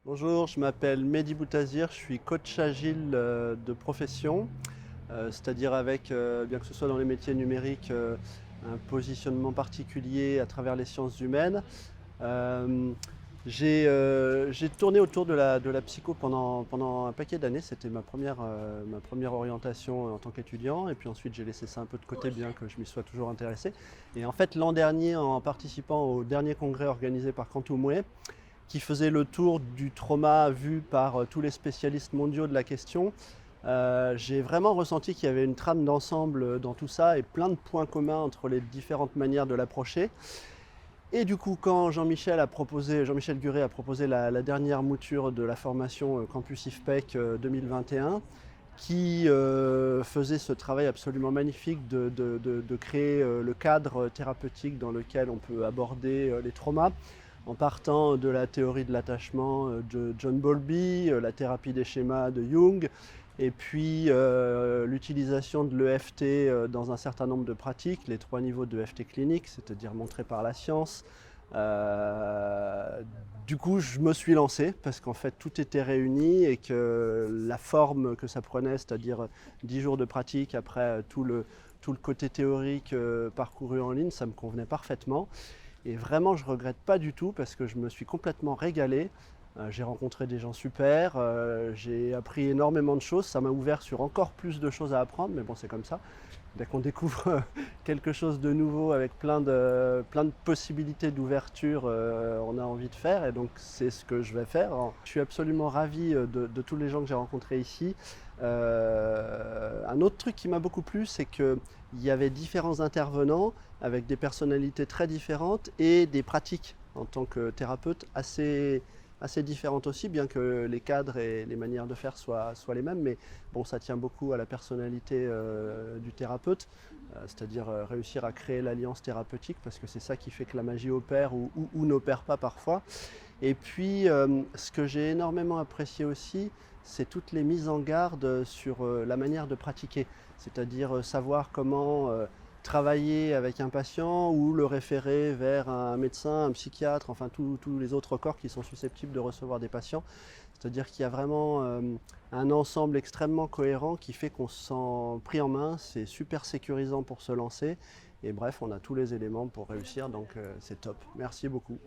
Bonjour, je m'appelle Mehdi Boutazir, je suis coach agile de profession, c'est-à-dire avec, bien que ce soit dans les métiers numériques, un positionnement particulier à travers les sciences humaines. Euh, j'ai tourné autour de la psycho pendant un paquet d'années, c'était ma première orientation en tant qu'étudiant, et puis ensuite j'ai laissé ça un peu de côté bien que je m'y sois toujours intéressé. Et en fait l'an dernier, en participant au dernier congrès organisé par Quantum Way, qui faisait le tour du trauma vu par tous les spécialistes mondiaux de la question, j'ai vraiment ressenti qu'il y avait une trame d'ensemble dans tout ça et plein de points communs entre les différentes manières de l'approcher. Et du coup, quand Jean-Michel Guret a proposé la dernière mouture de la formation Campus IFPEC 2021, qui faisait ce travail absolument magnifique de créer le cadre thérapeutique dans lequel on peut aborder les traumas, en partant de la théorie de l'attachement de John Bowlby, la thérapie des schémas de Jung, et puis l'utilisation de l'EFT dans un certain nombre de pratiques, les 3 niveaux de EFT clinique, c'est-à-dire montrés par la science. Du coup, je me suis lancé parce qu'en fait, tout était réuni et que la forme que ça prenait, c'est-à-dire 10 jours de pratique après tout le côté théorique parcouru en ligne, ça me convenait parfaitement. Et vraiment, je ne regrette pas du tout parce que je me suis complètement régalé. J'ai rencontré des gens super, j'ai appris énormément de choses, ça m'a ouvert sur encore plus de choses à apprendre, mais bon, c'est comme ça. Dès qu'on découvre quelque chose de nouveau avec plein de possibilités d'ouverture, on a envie de faire et donc c'est ce que je vais faire. Je suis absolument ravi de tous les gens que j'ai rencontrés ici. Un autre truc qui m'a beaucoup plu, c'est qu'il y avait différents intervenants avec des personnalités très différentes et des pratiques en tant que thérapeute assez différentes aussi, bien que les cadres et les manières de faire soient les mêmes. Mais bon, ça tient beaucoup à la personnalité du thérapeute, c'est-à-dire réussir à créer l'alliance thérapeutique, parce que c'est ça qui fait que la magie opère ou n'opère pas parfois. Et puis, ce que j'ai énormément apprécié aussi, c'est toutes les mises en garde sur la manière de pratiquer, c'est-à-dire savoir comment travailler avec un patient ou le référer vers un médecin, un psychiatre, enfin tous les autres corps qui sont susceptibles de recevoir des patients. C'est-à-dire qu'il y a vraiment un ensemble extrêmement cohérent qui fait qu'on se sent pris en main, c'est super sécurisant pour se lancer et bref, on a tous les éléments pour réussir, donc c'est top. Merci beaucoup.